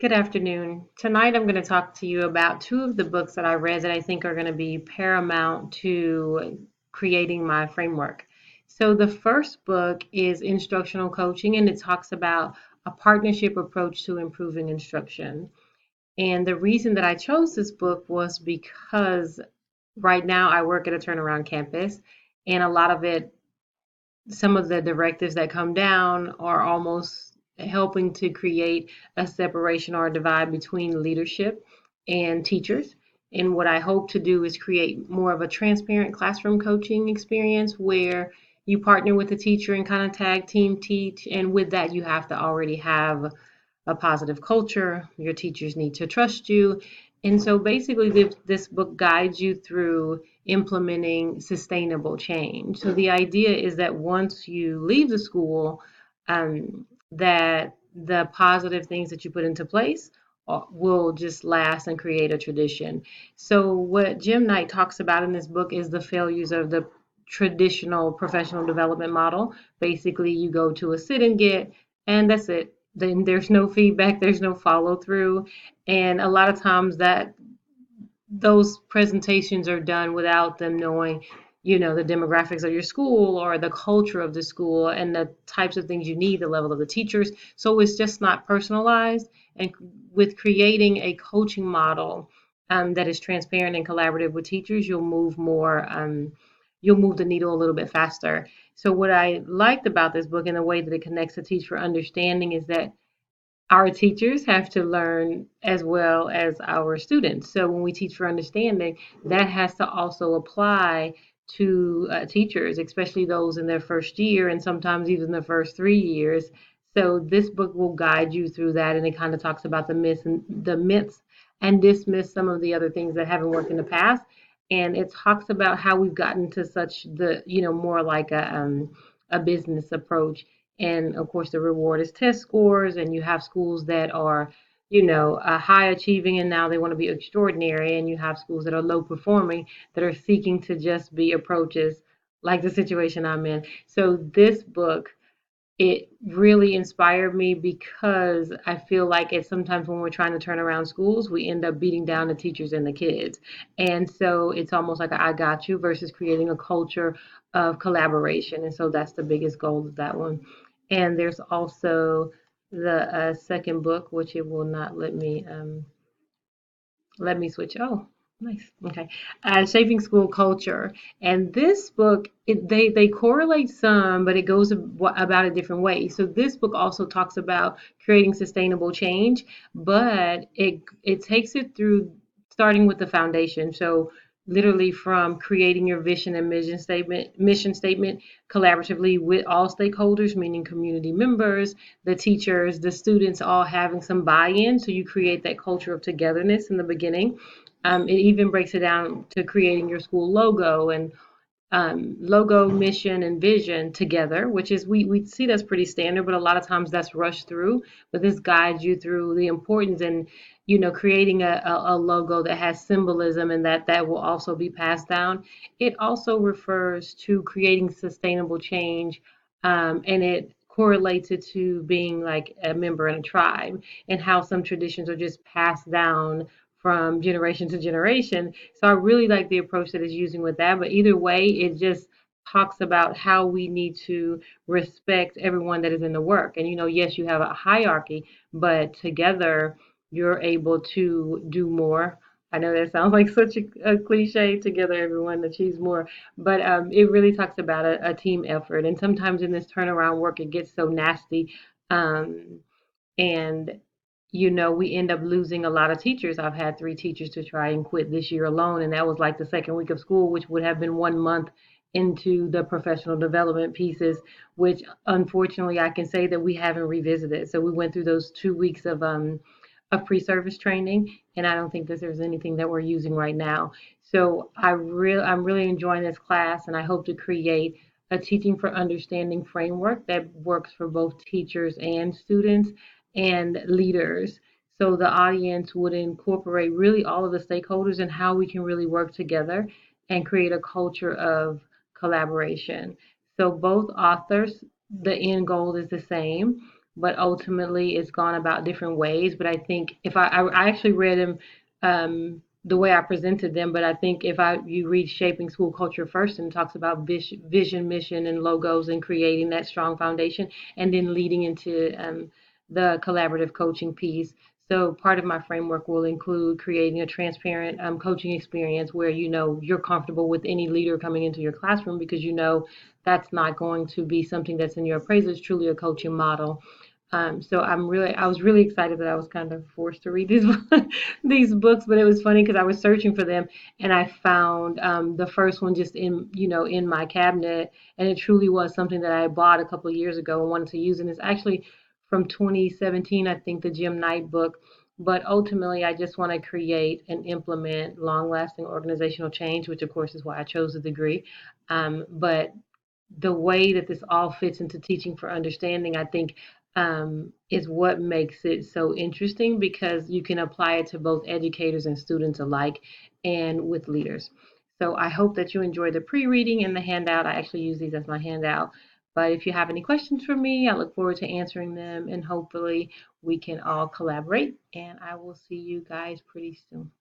Good afternoon. Tonight I'm going to talk to you about two of the books that I read that I think are going to be paramount to creating my framework. So, the first book is Instructional Coaching, and it talks about a partnership approach to improving instruction. And the reason that I chose this book was because right now I work at a turnaround campus, and a lot of it, some of the directives that come down are almost helping to create a separation or a divide between leadership and teachers. And what I hope to do is create more of a transparent classroom coaching experience where you partner with the teacher and kind of tag team teach. And with that, you have to already have a positive culture. Your teachers need to trust you. And so basically, this book guides you through implementing sustainable change. So the idea is that once you leave the school, that the positive things that you put into place will just last and create a tradition. So what Jim Knight talks about in this book is the failures of the traditional professional development model. Basically, you go to a sit and get, and that's it. Then there's no feedback, there's no follow through, and a lot of times that those presentations are done without them knowing, the demographics of your school or the culture of the school and the types of things you need, the level of the teachers. So it's just not personalized. And with creating a coaching model that is transparent and collaborative with teachers, you'll move the needle a little bit faster. So what I liked about this book and the way that it connects to Teach for Understanding is that our teachers have to learn as well as our students. So when we teach for understanding, that has to also apply to teachers, especially those in their first year and sometimes even the first 3 years. So this book will guide you through that, and it kind of talks about the myths and dismiss some of the other things that haven't worked in the past. And it talks about how we've gotten to such more like a business approach, and of course, the reward is test scores, and you have schools that are, high achieving and now they want to be extraordinary. And you have schools that are low performing that are seeking to just be approaches like the situation I'm in. So this book, it really inspired me because I feel like it's sometimes when we're trying to turn around schools, we end up beating down the teachers and the kids. And so it's almost like a I got you versus creating a culture of collaboration. And so that's the biggest goal of that one. And there's also the second book, which it will not let me switch. Oh, nice. Okay. Shaping School Culture. And this book, they correlate some, but it goes about a different way. So this book also talks about creating sustainable change, but it takes it through starting with the foundation. So literally from creating your vision and mission statement collaboratively with all stakeholders, meaning community members, the teachers, the students, all having some buy-in. So you create that culture of togetherness in the beginning. It even breaks it down to creating your school logo and logo, mission, and vision together, which is we see that's pretty standard, but a lot of times that's rushed through. But this guides you through the importance and creating a logo that has symbolism and that will also be passed down. It also refers to creating sustainable change, and it correlates it to being like a member in a tribe and how some traditions are just passed down from generation to generation. So I really like the approach that it's using with that. But either way, it just talks about how we need to respect everyone that is in the work. And yes, you have a hierarchy, but together you're able to do more. I know that sounds like such a cliche, together everyone achieves more, but it really talks about a team effort. And sometimes in this turnaround work, it gets so nasty. Um, and we end up losing a lot of teachers. I've had 3 teachers to try and quit this year alone, and that was like the second week of school, which would have been 1 month into the professional development pieces, which unfortunately I can say that we haven't revisited. So we went through those 2 weeks of pre-service training, and I don't think that there's anything that we're using right now. So I'm really enjoying this class, and I hope to create a teaching for understanding framework that works for both teachers and students and leaders. So the audience would incorporate really all of the stakeholders and how we can really work together and create a culture of collaboration. So both authors, the end goal is the same, but ultimately it's gone about different ways. But I think if I actually read them the way I presented them, but I think if you read Shaping School Culture first, and it talks about vision, mission, and logos, and creating that strong foundation, and then leading into the collaborative coaching piece. So part of my framework will include creating a transparent coaching experience where you're comfortable with any leader coming into your classroom, because that's not going to be something that's in your appraisal. It's truly a coaching model. So I was really excited that I was kind of forced to read these these books, but it was funny because I was searching for them and I found the first one just in my cabinet, and it truly was something that I bought a couple of years ago and wanted to use, and it's actually from 2017, I think, the Jim Knight book. But ultimately, I just want to create and implement long-lasting organizational change, which of course is why I chose the degree. But the way that this all fits into teaching for understanding, I think, is what makes it so interesting, because you can apply it to both educators and students alike, and with leaders. So I hope that you enjoy the pre-reading and the handout. I actually use these as my handout. But if you have any questions for me, I look forward to answering them, and hopefully we can all collaborate. And I will see you guys pretty soon.